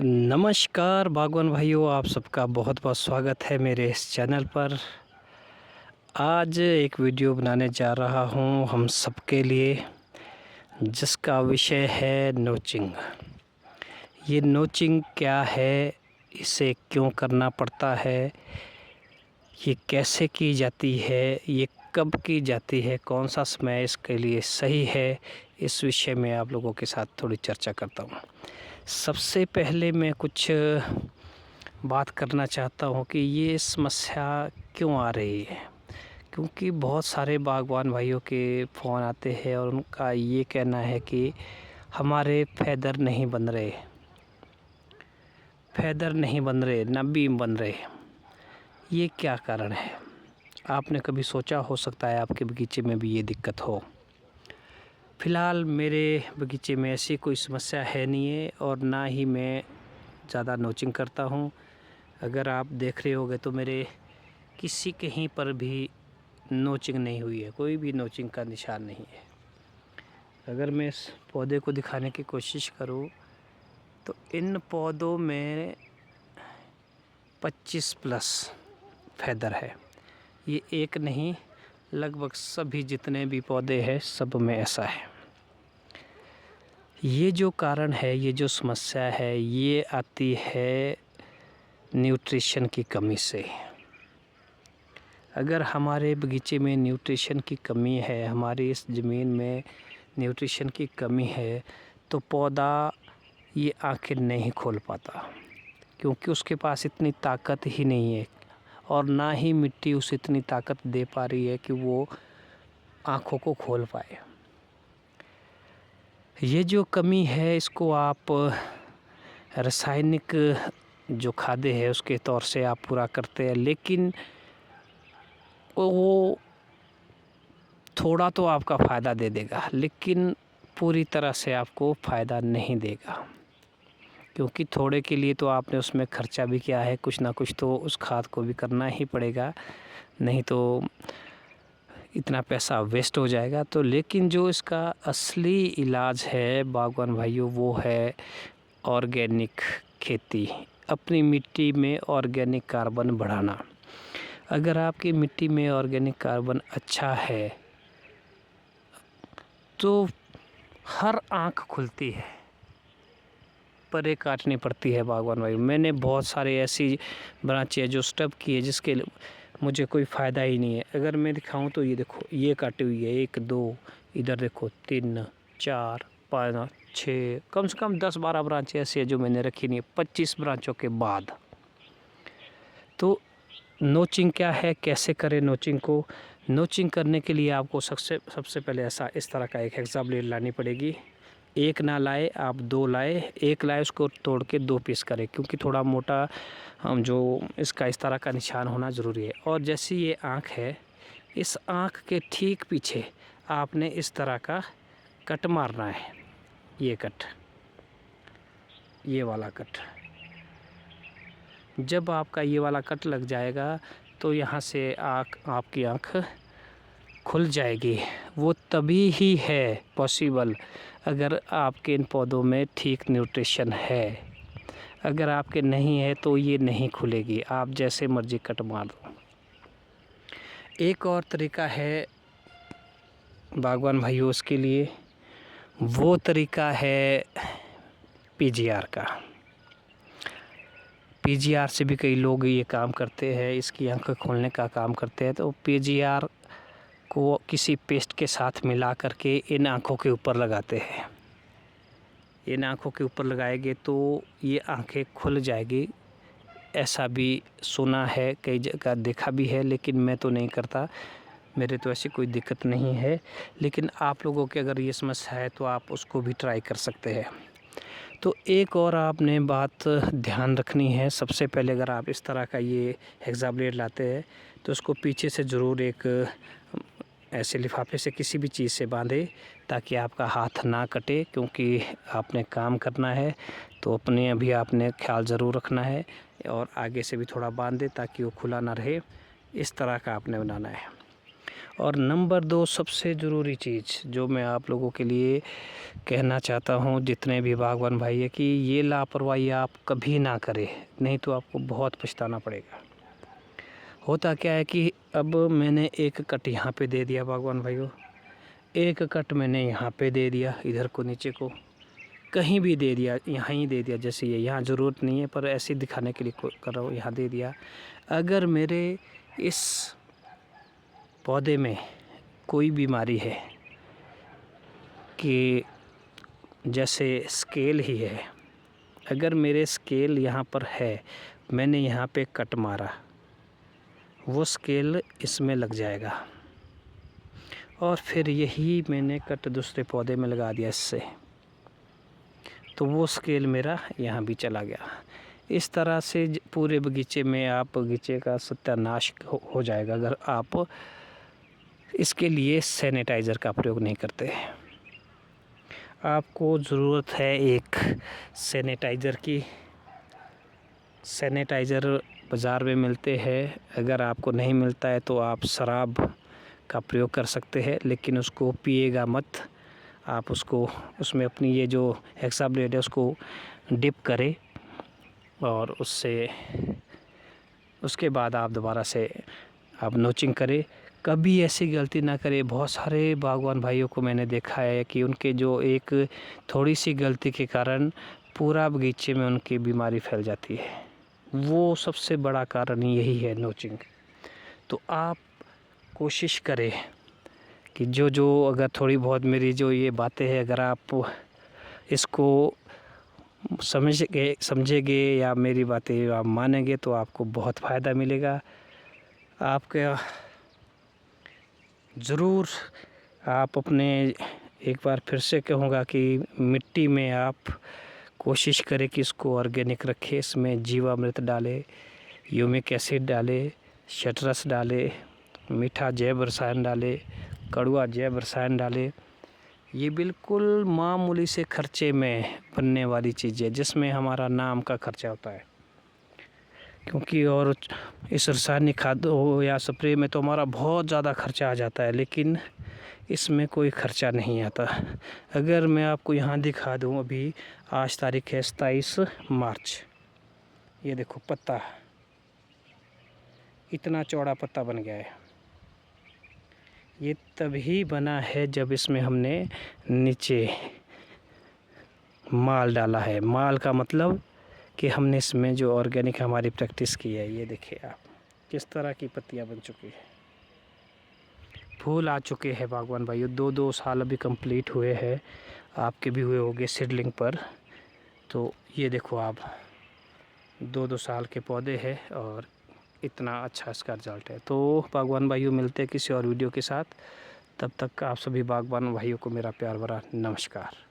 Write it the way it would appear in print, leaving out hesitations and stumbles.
नमस्कार बागवान भाइयों, आप सबका बहुत बहुत स्वागत है मेरे इस चैनल पर। आज एक वीडियो बनाने जा रहा हूं हम सबके लिए, जिसका विषय है नोचिंग। ये नोचिंग क्या है, इसे क्यों करना पड़ता है, ये कैसे की जाती है, ये कब की जाती है, कौन सा समय इसके लिए सही है, इस विषय में आप लोगों के साथ थोड़ी चर्चा करता हूँ। सबसे पहले मैं कुछ बात करना चाहता हूँ कि ये समस्या क्यों आ रही है, क्योंकि बहुत सारे बागवान भाइयों के फ़ोन आते हैं और उनका ये कहना है कि हमारे फैदर नहीं बन रहे, ना बीम बन रहे। ये क्या कारण है? आपने कभी सोचा? हो सकता है आपके बगीचे में भी ये दिक्कत हो। फ़िलहाल मेरे बगीचे में ऐसी कोई समस्या है नहीं है और ना ही मैं ज़्यादा नोचिंग करता हूँ। अगर आप देख रहे होंगे तो मेरे किसी कहीं पर भी नोचिंग नहीं हुई है, कोई भी नोचिंग का निशान नहीं है। अगर मैं इस पौधे को दिखाने की कोशिश करूँ तो इन पौधों में 25 प्लस फैदर है। ये एक नहीं, लगभग सभी जितने भी पौधे हैं सब में ऐसा है। ये जो कारण है, ये जो समस्या है, ये आती है न्यूट्रिशन की कमी से। अगर हमारे बगीचे में न्यूट्रिशन की कमी है, हमारी इस ज़मीन में न्यूट्रिशन की कमी है, तो पौधा ये आंखें नहीं खोल पाता, क्योंकि उसके पास इतनी ताकत ही नहीं है और ना ही मिट्टी उसे इतनी ताकत दे पा रही है कि वो आँखों को खोल पाए। ये जो कमी है इसको आप रासायनिक जो खाद्य है उसके तौर से आप पूरा करते हैं, लेकिन वो थोड़ा तो आपका फ़ायदा दे देगा, लेकिन पूरी तरह से आपको फ़ायदा नहीं देगा, क्योंकि थोड़े के लिए तो आपने उसमें खर्चा भी किया है, कुछ ना कुछ तो उस खाद को भी करना ही पड़ेगा, नहीं तो इतना पैसा वेस्ट हो जाएगा। तो लेकिन जो इसका असली इलाज है बागवान भाइयों, वो है ऑर्गेनिक खेती, अपनी मिट्टी में ऑर्गेनिक कार्बन बढ़ाना। अगर आपकी मिट्टी में ऑर्गेनिक कार्बन अच्छा है तो हर आँख खुलती है, परे काटनी पड़ती है बागवान भाई। मैंने बहुत सारे ऐसी ब्रांचें जो स्टब की है जिसके मुझे कोई फ़ायदा ही नहीं है। अगर मैं दिखाऊं तो ये देखो, ये काटी हुई है, 1 2, इधर देखो 3 4 5 6, कम से कम 10-12 ब्रांचें ऐसी है जो मैंने रखी नहीं है 25 ब्रांचों के बाद। तो नोचिंग क्या है, कैसे करें नोचिंग को? नोचिंग करने के लिए आपको सबसे पहले इस तरह का एक हेक्सा ब्लेड लानी पड़ेगी। एक ना लाए आप, 2 लाए, एक लाए उसको तोड़ के 2 पीस करें, क्योंकि थोड़ा मोटा हम जो इसका इस तरह का निशान होना ज़रूरी है। और जैसी ये आँख है, इस आँख के ठीक पीछे आपने इस तरह का कट मारना है। ये कट, ये वाला कट, जब आपका ये वाला कट लग जाएगा तो यहाँ से आपकी आँख खुल जाएगी। वो तभी ही है पॉसिबल अगर आपके इन पौधों में ठीक न्यूट्रिशन है। अगर आपके नहीं है तो ये नहीं खुलेगी, आप जैसे मर्जी कट मार दो। एक और तरीका है बागवान भाइयों उसके लिए, वो तरीका है पीजीआर का। पीजीआर से भी कई लोग ये काम करते हैं, इसकी आँखें खोलने का काम करते हैं। तो पीजीआर को किसी पेस्ट के साथ मिला करके इन आँखों के ऊपर लगाते हैं। इन आँखों के ऊपर लगाएंगे तो ये आँखें खुल जाएगी, ऐसा भी सुना है, कई जगह देखा भी है, लेकिन मैं तो नहीं करता, मेरे तो ऐसी कोई दिक्कत नहीं है। लेकिन आप लोगों की अगर ये समस्या है तो आप उसको भी ट्राई कर सकते हैं। तो एक और आपने बात ध्यान रखनी है, सबसे पहले अगर आप इस तरह का ये हेक्सा ब्लेड लाते हैं तो उसको पीछे से ज़रूर एक ऐसे लिफाफे से किसी भी चीज़ से बांधे, ताकि आपका हाथ ना कटे, क्योंकि आपने काम करना है तो अपने अभी आपने ख्याल ज़रूर रखना है। और आगे से भी थोड़ा बांध दे ताकि वो खुला ना रहे, इस तरह का आपने बनाना है। और नंबर 2 सबसे ज़रूरी चीज़ जो मैं आप लोगों के लिए कहना चाहता हूँ, जितने भी बागवान भाई है, कि ये लापरवाही आप कभी ना करें, नहीं तो आपको बहुत पछताना पड़ेगा। होता क्या है कि अब मैंने एक कट यहाँ पे दे दिया बागवान भाइयों, एक कट मैंने यहाँ पे दे दिया, इधर को नीचे को कहीं भी दे दिया, यहाँ ही दे दिया, जैसे ये यहाँ ज़रूरत नहीं है पर ऐसे दिखाने के लिए कर रहा हूँ, यहाँ दे दिया। अगर मेरे इस पौधे में कोई बीमारी है कि जैसे स्केल ही है, अगर मेरे स्केल यहाँ पर है, मैंने यहाँ पे कट मारा, वो स्केल इसमें लग जाएगा और फिर यही मैंने कट दूसरे पौधे में लगा दिया इससे, तो वो स्केल मेरा यहाँ भी चला गया। इस तरह से पूरे बगीचे में आप बगीचे का सत्यानाश हो जाएगा अगर आप इसके लिए सैनिटाइज़र का प्रयोग नहीं करते। आपको ज़रूरत है एक सैनिटाइज़र की। सैनिटाइज़र बाज़ार में मिलते हैं, अगर आपको नहीं मिलता है तो आप शराब का प्रयोग कर सकते हैं, लेकिन उसको पिएगा मत। आप उसको उसमें अपनी ये जो हेक्साब्लेड है उसको डिप करें और उसके बाद आप दोबारा से आप नोचिंग करें। कभी ऐसी गलती ना करें। बहुत सारे बागवान भाइयों को मैंने देखा है कि उनके जो एक थोड़ी सी गलती के कारण पूरा बगीचे में उनकी बीमारी फैल जाती है, वो सबसे बड़ा कारण यही है, नोचिंग। तो आप कोशिश करें कि जो अगर थोड़ी बहुत मेरी जो ये बातें हैं, अगर आप इसको समझेंगे या मेरी बातें आप मानेंगे तो आपको बहुत फ़ायदा मिलेगा। आपका ज़रूर आप अपने, एक बार फिर से कहूँगा कि मिट्टी में आप कोशिश करें कि इसको ऑर्गेनिक रखें। इसमें जीवामृत डालें, ह्यूमिक एसिड डालें, शटरस डालें, मीठा जैव रसायन डालें, कड़वा जैव रसायन डालें। ये बिल्कुल मामूली से खर्चे में बनने वाली चीज़ है, जिसमें हमारा नाम का खर्चा होता है, क्योंकि और इस रासायनिक खाद हो या स्प्रे में तो हमारा बहुत ज़्यादा खर्चा आ जाता है, लेकिन इसमें कोई खर्चा नहीं आता। अगर मैं आपको यहाँ दिखा दूँ, अभी आज तारीख है 27 मार्च, ये देखो पत्ता, इतना चौड़ा पत्ता बन गया है। ये तभी बना है जब इसमें हमने नीचे माल डाला है। माल का मतलब कि हमने इसमें जो ऑर्गेनिक हमारी प्रैक्टिस की है। ये देखिए आप किस तरह की पत्तियां बन चुकी है, फूल आ चुके हैं बागवान भाइयों। 2-2 साल अभी कंप्लीट हुए हैं, आपके भी हुए होंगे सीडलिंग पर। तो ये देखो आप 2-2 साल के पौधे हैं और इतना अच्छा इसका रिज़ल्ट है। तो बागवान भाइयों, मिलते हैं किसी और वीडियो के साथ। तब तक आप सभी बागवान भाइयों को मेरा प्यार भरा नमस्कार।